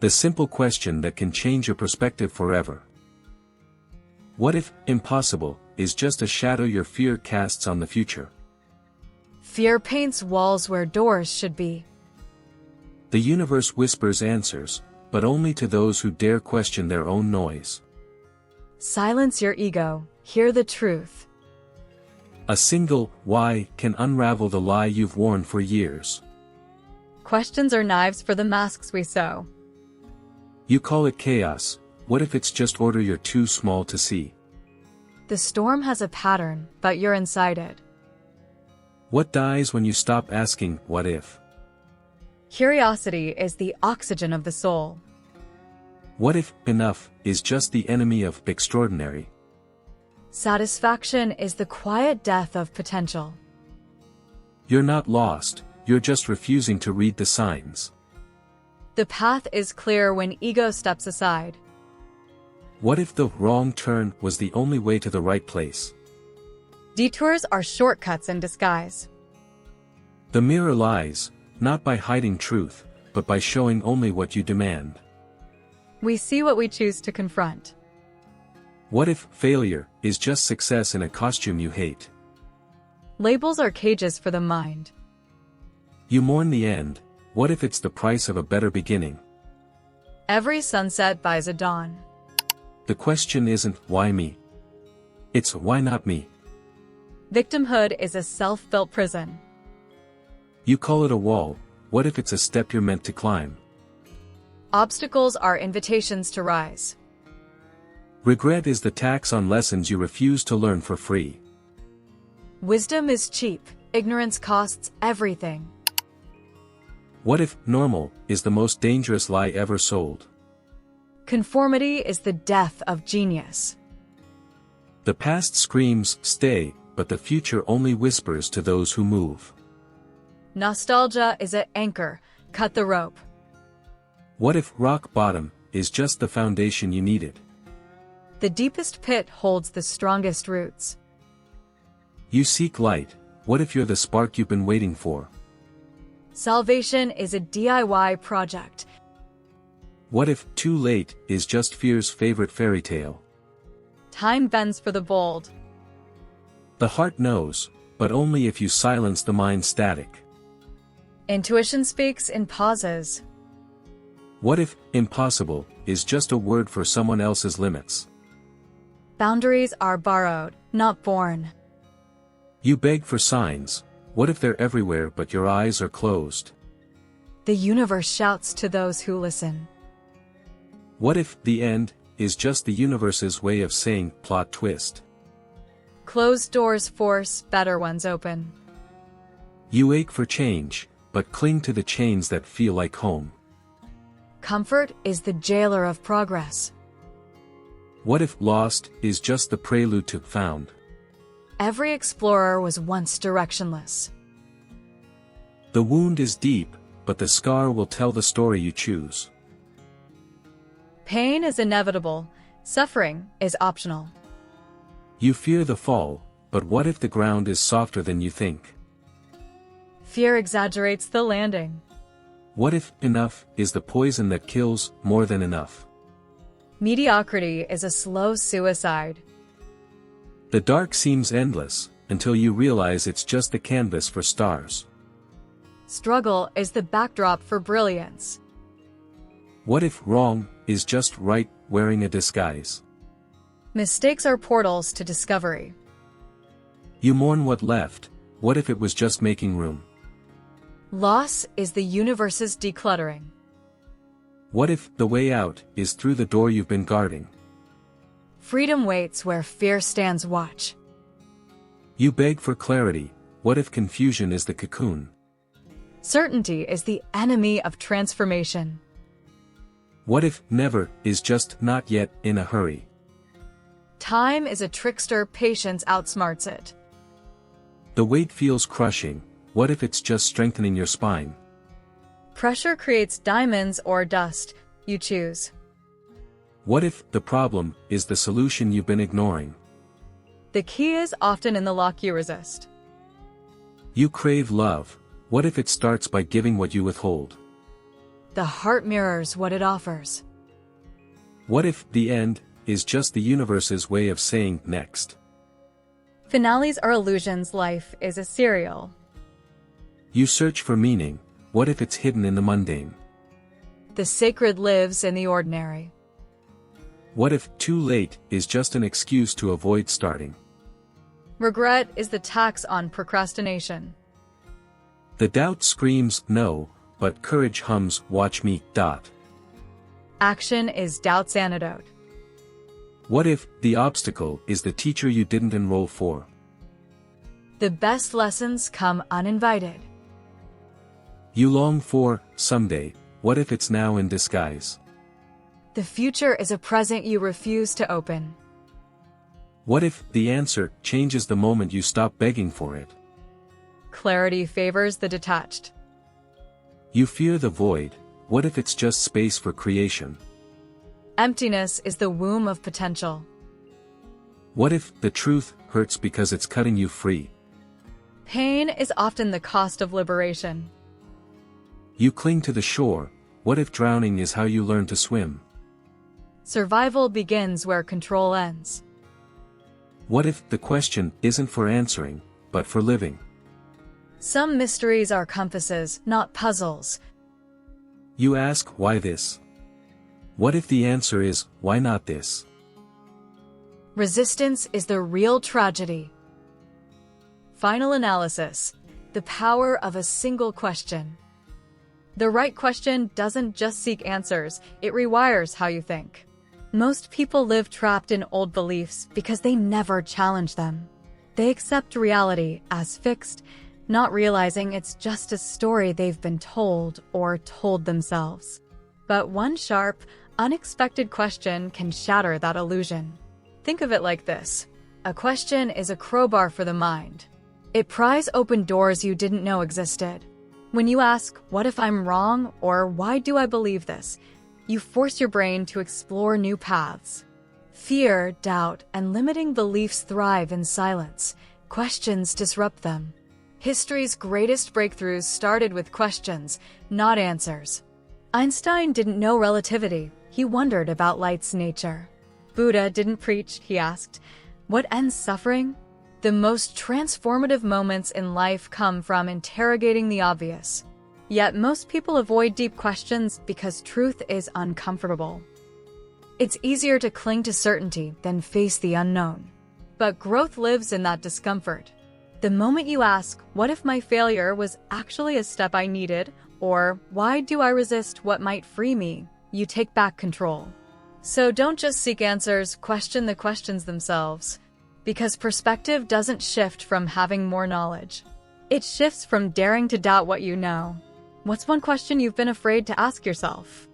The simple question that can change your perspective forever. What if impossible is just a shadow your fear casts on the future? Fear paints walls where doors should be. The universe whispers answers, but only to those who dare question their own noise. Silence your ego, hear the truth. A single why can unravel the lie you've worn for years. Questions are knives for the masks we sew. You call it chaos, what if it's just order you're too small to see? The storm has a pattern, but you're inside it. What dies when you stop asking, what if? Curiosity is the oxygen of the soul. What if enough is just the enemy of extraordinary? Satisfaction is the quiet death of potential. You're not lost, you're just refusing to read the signs. The path is clear when ego steps aside. What if the wrong turn was the only way to the right place? Detours are shortcuts in disguise. The mirror lies, not by hiding truth, but by showing only what you demand. We see what we choose to confront. What if failure is just success in a costume you hate? Labels are cages for the mind. You mourn the end, what if it's the price of a better beginning? Every sunset buys a dawn. The question isn't, why me? It's, why not me? Victimhood is a self-built prison. You call it a wall, what if it's a step you're meant to climb? Obstacles are invitations to rise. Regret is the tax on lessons you refuse to learn for free. Wisdom is cheap, ignorance costs everything. What if normal is the most dangerous lie ever sold? Conformity is the death of genius. The past screams, stay, but the future only whispers to those who move. Nostalgia is an anchor, cut the rope. What if rock bottom is just the foundation you needed? The deepest pit holds the strongest roots. You seek light, what if you're the spark you've been waiting for? Salvation is a DIY project. What if too late is just fear's favorite fairy tale? Time bends for the bold. The heart knows, but only if you silence the mind's static. Intuition speaks in pauses. What if impossible is just a word for someone else's limits? Boundaries are borrowed, not born. You beg for signs, what if they're everywhere but your eyes are closed? The universe shouts to those who listen. What if the end is just the universe's way of saying, plot twist? Closed doors force better ones open. You ache for change, but cling to the chains that feel like home. Comfort is the jailer of progress. What if lost is just the prelude to found? Every explorer was once directionless. The wound is deep, but the scar will tell the story you choose. Pain is inevitable, suffering is optional. You fear the fall, but what if the ground is softer than you think? Fear exaggerates the landing. What if enough is the poison that kills more than enough? Mediocrity is a slow suicide. The dark seems endless, until you realize it's just the canvas for stars. Struggle is the backdrop for brilliance. What if wrong is just right wearing a disguise? Mistakes are portals to discovery. You mourn what left, what if it was just making room? Loss is the universe's decluttering. What if the way out is through the door you've been guarding? Freedom waits where fear stands watch. You beg for clarity, what if confusion is the cocoon? Certainty is the enemy of transformation. What if never is just not yet in a hurry? Time is a trickster, patience outsmarts it. The weight feels crushing, what if it's just strengthening your spine? Pressure creates diamonds or dust, you choose. What if the problem is the solution you've been ignoring? The key is often in the lock you resist. You crave love, what if it starts by giving what you withhold? The heart mirrors what it offers. What if the end is just the universe's way of saying next? Finales are illusions. Life is a serial. You search for meaning. What if it's hidden in the mundane? The sacred lives in the ordinary. What if too late is just an excuse to avoid starting? Regret is the tax on procrastination. The doubt screams no, but courage hums watch me. Action is doubt's antidote. What if the obstacle is the teacher you didn't enroll for? The best lessons come uninvited. You long for someday. What if it's now in disguise? The future is a present you refuse to open. What if the answer changes the moment you stop begging for it? Clarity favors the detached. You fear the void. What if it's just space for creation? Emptiness is the womb of potential. What if the truth hurts because it's cutting you free? Pain is often the cost of liberation. You cling to the shore. What if drowning is how you learn to swim? Survival begins where control ends. What if the question isn't for answering, but for living? Some mysteries are compasses, not puzzles. You ask, why this? What if the answer is, why not this? Resistance is the real tragedy. Final analysis. The power of a single question. The right question doesn't just seek answers, it rewires how you think. Most people live trapped in old beliefs because they never challenge them. They accept reality as fixed, not realizing it's just a story they've been told or told themselves. But one sharp, unexpected question can shatter that illusion. Think of it like this. A question is a crowbar for the mind. It pries open doors you didn't know existed. When you ask, what if I'm wrong, or why do I believe this, you force your brain to explore new paths. Fear, doubt, and limiting beliefs thrive in silence. Questions disrupt them. History's greatest breakthroughs started with questions, not answers. Einstein didn't know relativity. He wondered about light's nature. Buddha didn't preach. He asked, what ends suffering? The most transformative moments in life come from interrogating the obvious. Yet most people avoid deep questions because truth is uncomfortable. It's easier to cling to certainty than face the unknown. But growth lives in that discomfort. The moment you ask, what if my failure was actually a step I needed? Or why do I resist what might free me? You take back control. So don't just seek answers, question the questions themselves. Because perspective doesn't shift from having more knowledge. It shifts from daring to doubt what you know. What's one question you've been afraid to ask yourself?